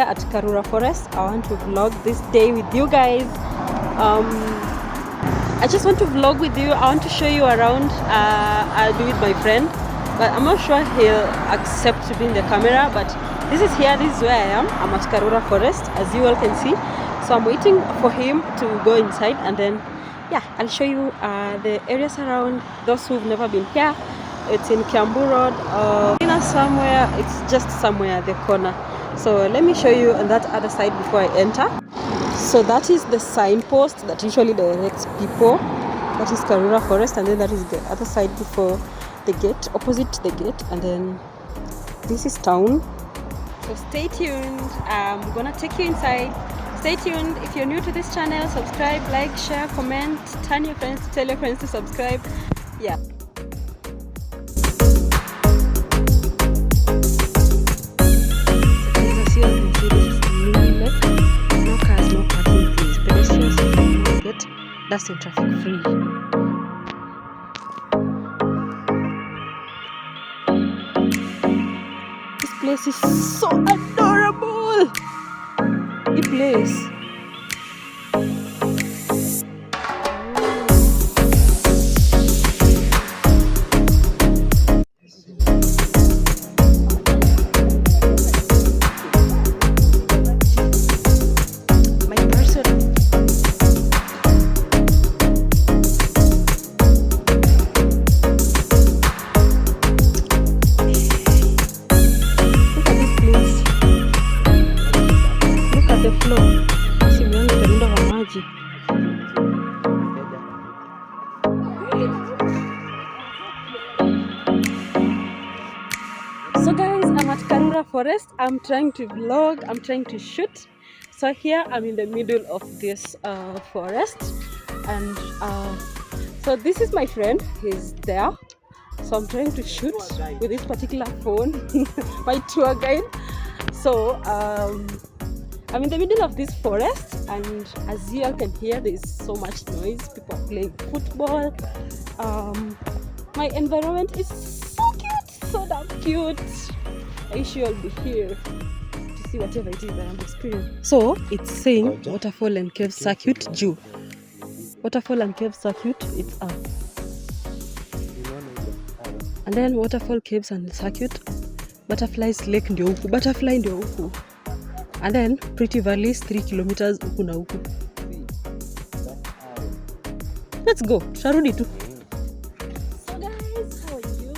here at Karura Forest. I want to vlog this day with you guys. I just want to vlog with you. I want to show you around. I'll do with my friend, but I'm not sure he'll accept to be in the camera. But this is here. This is where I am. I'm at Karura Forest, as you all can see. So I'm waiting for him to go inside, and then yeah, I'll show you the areas around. Those who've never been here, it's in Kiambu Road, somewhere. It's just somewhere at the corner. So let me show you on that other side before I enter. So that is the signpost that usually directs people. That is Karura Forest, and then that is the other side before the gate, opposite the gate, and then this is town. So stay tuned. I'm gonna take you inside. Stay tuned. If you're new to this channel, subscribe, like, share, comment, tell your friends to subscribe. Yeah. That's in traffic free. This place is so adorable. This place. So guys, I'm at Karura Forest. I'm trying to vlog, I'm trying to shoot. So here I'm in the middle of this forest, and so this is my friend, he's there. So I'm trying to shoot with this particular phone, my tour guide. So I'm in the middle of this forest, and as you all can hear, there is so much noise. People are playing football. My environment is so cute, so damn cute. I wish you all be here to see whatever it is that I'm experiencing. So it's saying waterfall and cave circuit Jew. Waterfall and cave circuit, it's up. And then waterfall, caves and circuit. Butterflies lake ndio huku. Butterfly ndio huku. And then Pretty Valleys 3 kilometers huku na huku. Let's go. Tutarudi tu. So guys, how are you?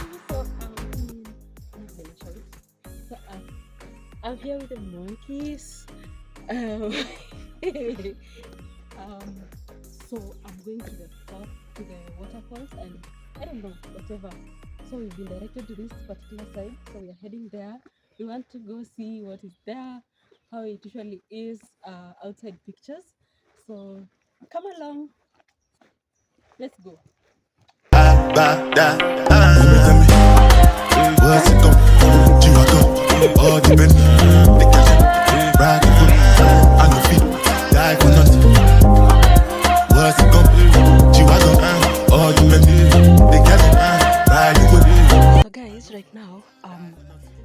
So I'm here with the monkeys. So I'm going to the waterfalls, and I don't know, whatever. So we've been directed to this particular side, so we are heading there. We want to go see what is there, how it usually is outside pictures. So come along, let's go. So guys, right now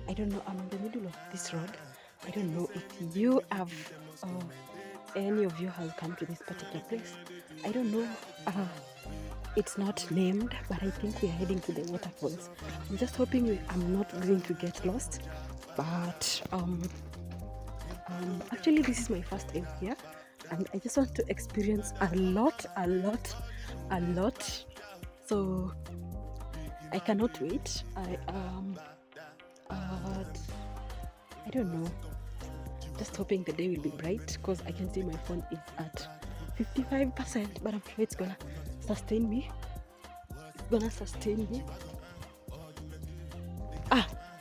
I don't know, I'm in the middle of this road. I don't know if you have any of you have come to this particular place. I don't know, it's not named, but I think we are heading to the waterfalls. I'm just hoping I'm not going to get lost, but actually this is my first time here, and I just want to experience a lot. So I cannot wait. I don't know, just hoping the day will be bright, because I can see my phone is at 55%, but I'm sure it's gonna sustain me.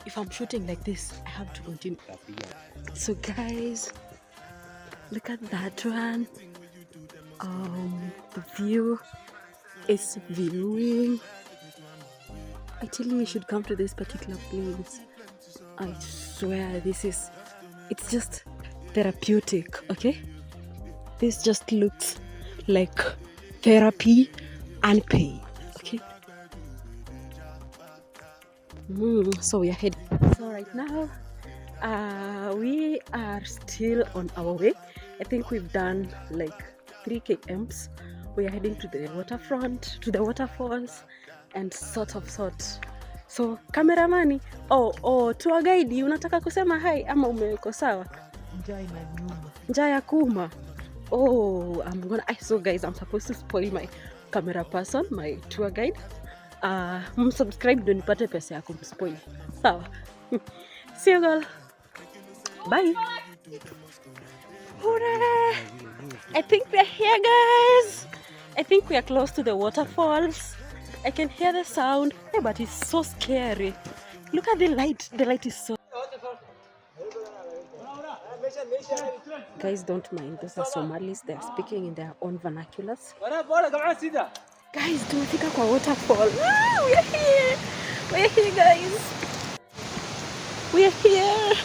If I'm shooting like this, I have to continue. So guys, look at that one. The view is viewing. I tell you, you should come to this particular place. I swear, it's just therapeutic, okay? This just looks like therapy and pain, okay? So we are heading. So right now We are still on our way. I think we've done like 3 kms. We are heading to the waterfront, to the waterfalls and sort. So kameramani, tour guide, unataka kusema hi ama umeko sawa? Njaa ya kuuma. So guys, I'm supposed to spoil my camera person, my tour guide. Subscribe ndio nipate pesa ya kumspoil. Sawa. See you girl. Bye. Hooray! I think we're here, guys. I think we are close to the waterfalls. I can hear the sound, but it's so scary. Look at the light. The light is so... Guys, don't mind. Those are Somalis. They are speaking in their own vernaculars. Guys, tumefika kwa waterfall. We are here. We are here, guys. We are here.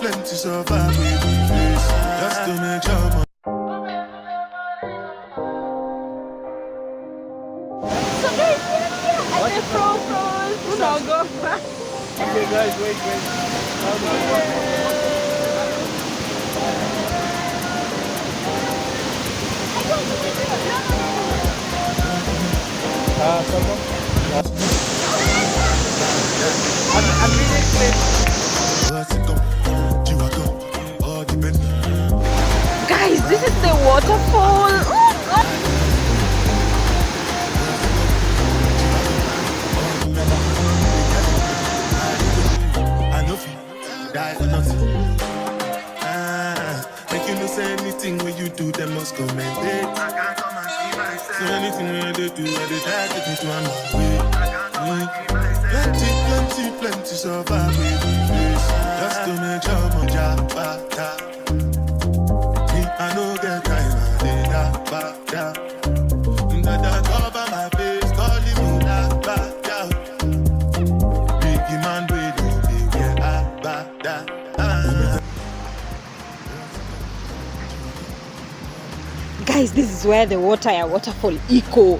Plenty survive with the face, just to make sure. So guys, at the front, so go. Okay guys, wait. Guys, this is the waterfall. Say anything when you do, they must commend it. I can't come and see myself. So anything when they do, I try to take to another way. Plenty survive with the face, just to make sure my job I know get time, I did that. That cover my face, calling me that. Big man, we don't get back. Guys, this is where the waterfall eco.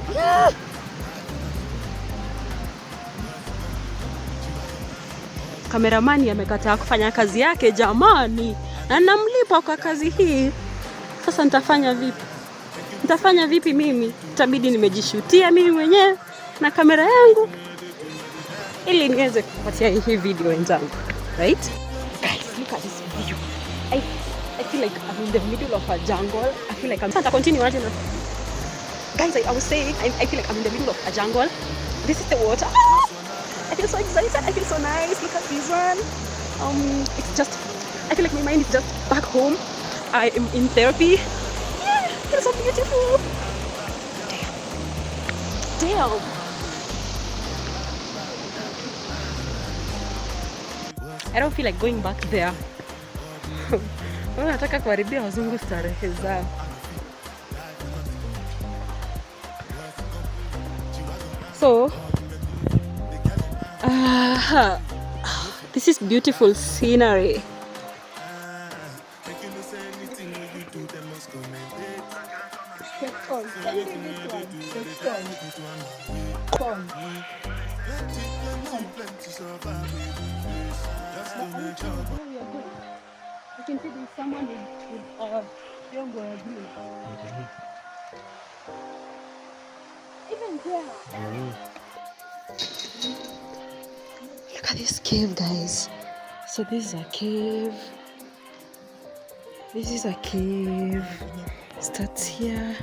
Kameramani amekataa kufanya kazi yake jamani, na namlipa kwa kazi hii. Sasa nitafanya vipi mimi? Itabidi nimejishutia mimi mwenyewe na kamera yangu ili niweze kupatia hii video wenzangu, right? Guys, look at this view. I feel like I'm in the middle of a jungle. I feel like I'm continue. Guys, I was saying I feel like I'm in the middle of a jungle. This is the water. I feel so excited. I feel so nice. Look at this one. It's just, I feel like my mind is just back home. I am in therapy. Yeah, it feels so beautiful. Damn. I don't feel like going back there. Nataka kuharibia wazungu starehe zao. So, this is beautiful scenery. You can see there's someone with young or green. Even there. Look at this cave, guys. So this is a cave. This is a cave. Starts here.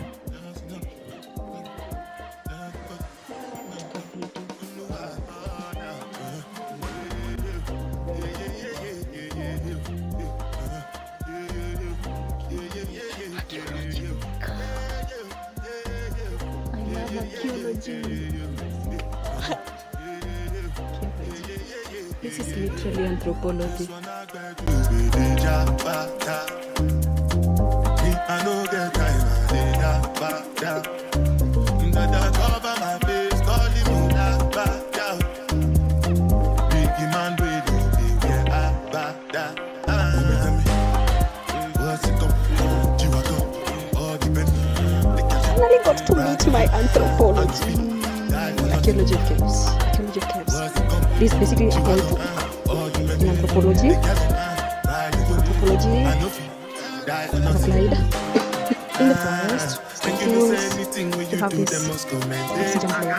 I love archaeology. This is literally anthropology. Finally got to meet my anthropology. Archaeology of caves. Archaeology of caves. This is basically a whole book in anthropology. Anthropology applied in the forest. Schools to have this oxygen flow.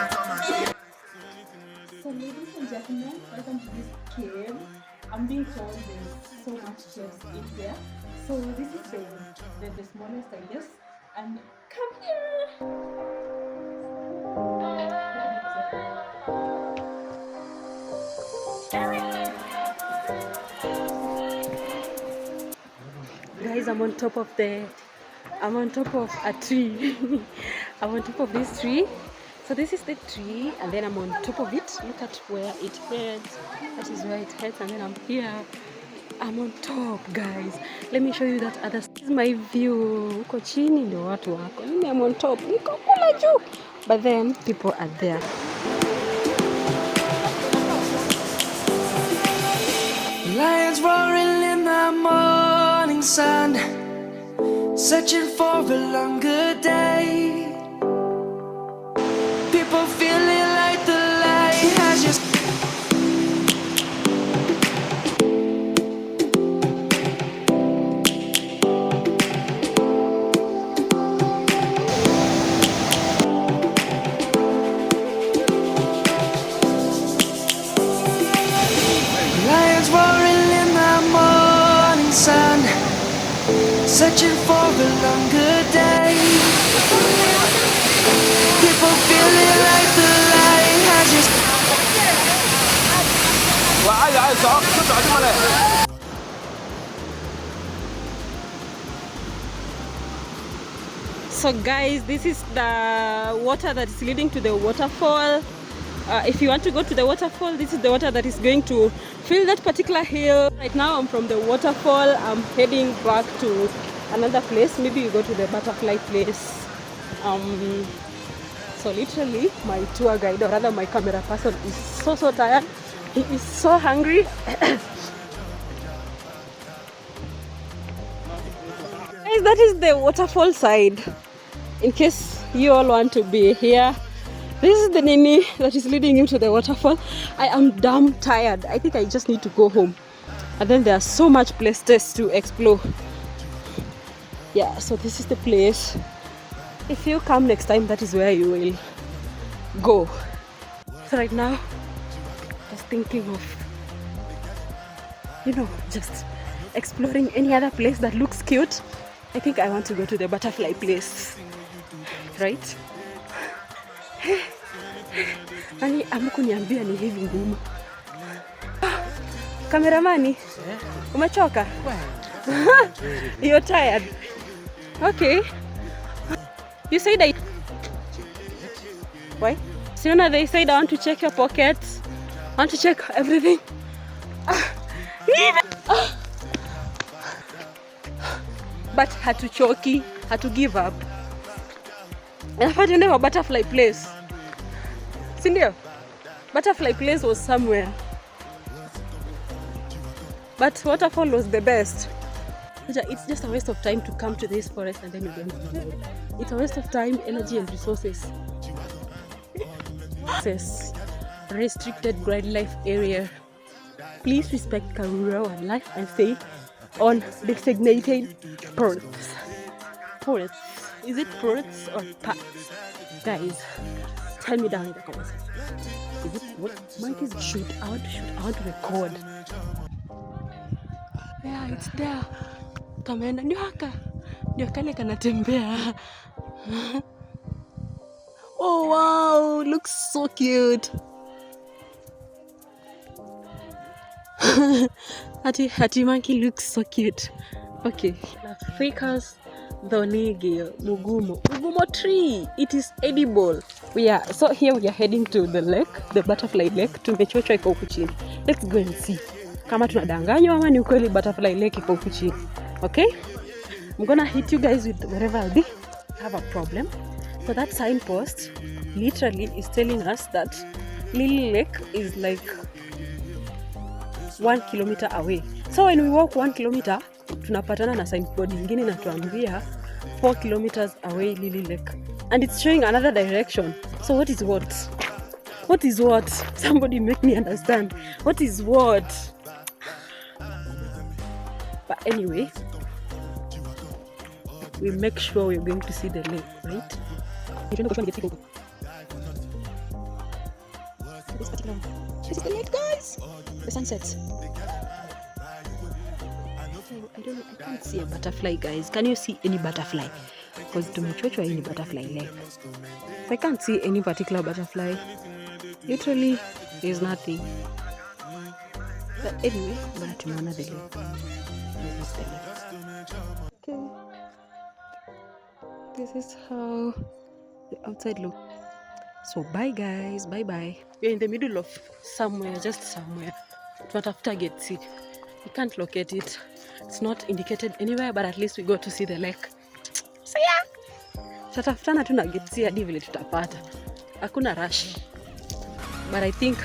So ladies and gentlemen, welcome to this cave. I'm being told there's so much caves in here. So this is the smallest, I guess. And come here. Guys, I'm on top of a tree. I'm on top of this tree. So this is the tree, and then I'm on top of it. Look at where it heads. That is where it heads, and then I'm here. I'm on top, guys. Let me show you that other. This is my view. Uko chini ndio watu wako. Mimi I'm on top. Niko kula juu. But then people are there. Lions roaring in the morning sun, searching for a longer day. People feeling like the light has just Lions roaring in the morning sun, searching for a longer day. People feeling like the light has just So guys, this is the water that is leading to the waterfall. If you want to go to the waterfall, this is the water that is going to fill that particular hill. Right now I'm from the waterfall. I'm heading back to another place. Maybe we go to the butterfly place. So literally my tour guide, or rather my camera person, is so tired. He is so hungry. Guys, that is the waterfall side. In case you all want to be here, this is the Nini that is leading you to the waterfall. I am damn tired. I think I just need to go home. And then there are so much places to explore. Yeah, so this is the place. If you come next time, that is where you will go. So right now, just thinking of, just exploring any other place that looks cute. I think I want to go to the butterfly place. Right? Nani amkuniambia ni hivi ngumu. Kameramani? Umechoka? You're tired. Okay. You said I... Why? Siona, they said I want to check your pockets. I want to check everything. But hatuchoki, hatu give up. Nafaa tuende kwa butterfly place. Si ndio? Butterfly place was somewhere. But waterfall was the best. It's just a waste of time to come to this forest and then you don't. It's a waste of time, energy and resources. Restricted wildlife area. Please respect Karura wildlife and stay on designated ports. Ports. Is it ports or parts? Guys, tell me down in the comments. Is it what? Monkeys shoot. I want to shoot. I want to record. Yeah, it's there. Kameenda ndio haka. Ndio kale kanatembea. Oh wow, looks so cute. Hati monkey looks so cute. Okay, Africa's Dhonigi Mugumo tree. It is edible. So here we are heading to the lake, the butterfly lake. Tumechochwa iko huku chini. Let's go and see kama tunadanganywa ama ni ukweli butterfly lake iko huku chini. Okay, I'm gonna hit you guys with wherever I'll be. I have a problem. So that signpost literally is telling us that Lily Lake is like 1 kilometer away. So when we walk 1 kilometer, tunapatana na signboard nyingine inatuambia 4 kilometers away Lily Lake. And it's showing another direction. So what is what? What is what? Somebody make me understand. What is what? But anyway, we make sure we're going to see the lake, right? This is the lake, guys. The sunset. I don't know. I can't see a butterfly, guys. Can you see any butterfly? Because tumechochwa hii ni butterfly lake. So I can't see any particular butterfly. Literally, there's nothing. But anyway, but tumeona the lake. This is the lake. Okay. This is how the outside looks. So bye guys, bye bye. We're in the middle of somewhere, just somewhere. Tunatafuta gate C. We can't locate it. It's not indicated anywhere, but at least we got to see the lake. So yeah. Tutatafutana tu na gate C hadi vile tutapata. Hakuna rush. But I think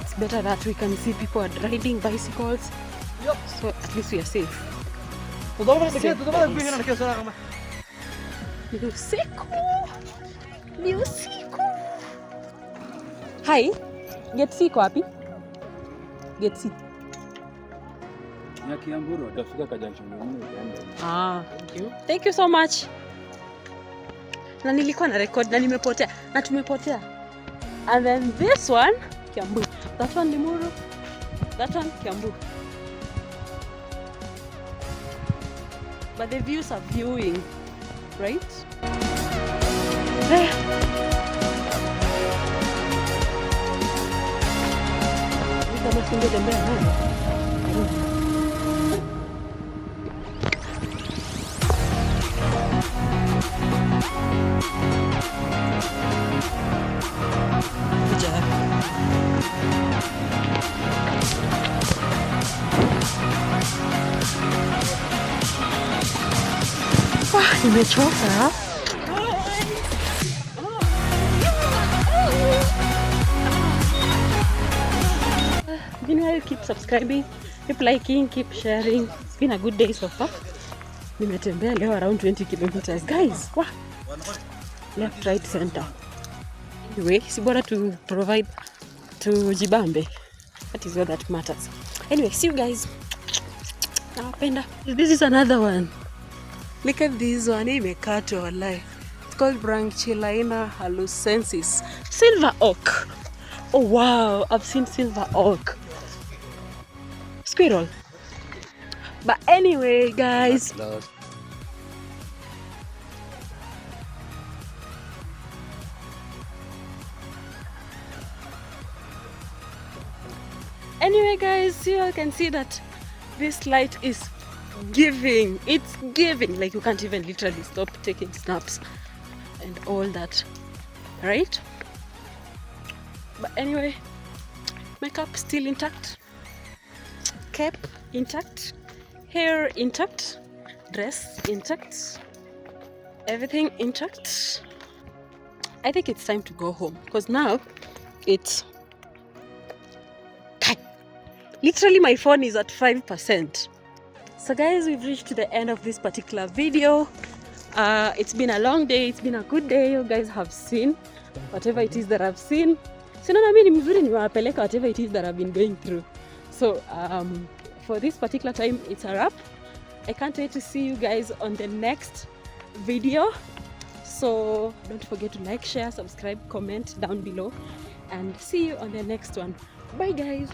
it's better that we can see people riding bicycles. So at least we are safe. Ni usiku. Hi. Gate C iko wapi? Gate C. Ya Kiamburu utafika Kajanchoni ukienda. Thank you. Thank you so much. Na nilikuwa na record na nimepotea. Na tumepotea. And then this one Kiamburu. That one Limuru. That one Kiamburu. But the views are viewing, right? There. Kama tungetembea hapa. Nimechoka. Meanwhile, keep subscribing, keep liking, keep sharing. It's been a good day so far. Nimetembea leo around 20 kilometers. Guys, wow. Left, right, center. Anyway, si bora to provide to Jibambe. That is all that matters. Anyway, see you guys. Napenda. This is another one. Look at this one. Imekatwa wallahi. It's called Branchiolina hallucensis. Silver oak. Oh wow, I've seen silver oak. Squirrel. But anyway, guys. Anyway, guys, you all can see that this light is giving. It's giving. Like you can't even literally stop taking snaps and all that. Right? But anyway, makeup still intact. Cap intact. Hair intact. Dress intact. Everything intact. I think it's time to go home because now it's literally my phone is at 5%. So guys, we've reached the end of this particular video. It's been a long day. It's been a good day. You guys have seen whatever it is that I've seen. So whatever it is that I've been going through. So for this particular time, it's a wrap. I can't wait to see you guys on the next video. So don't forget to like, share, subscribe, comment down below, and see you on the next one. Bye guys.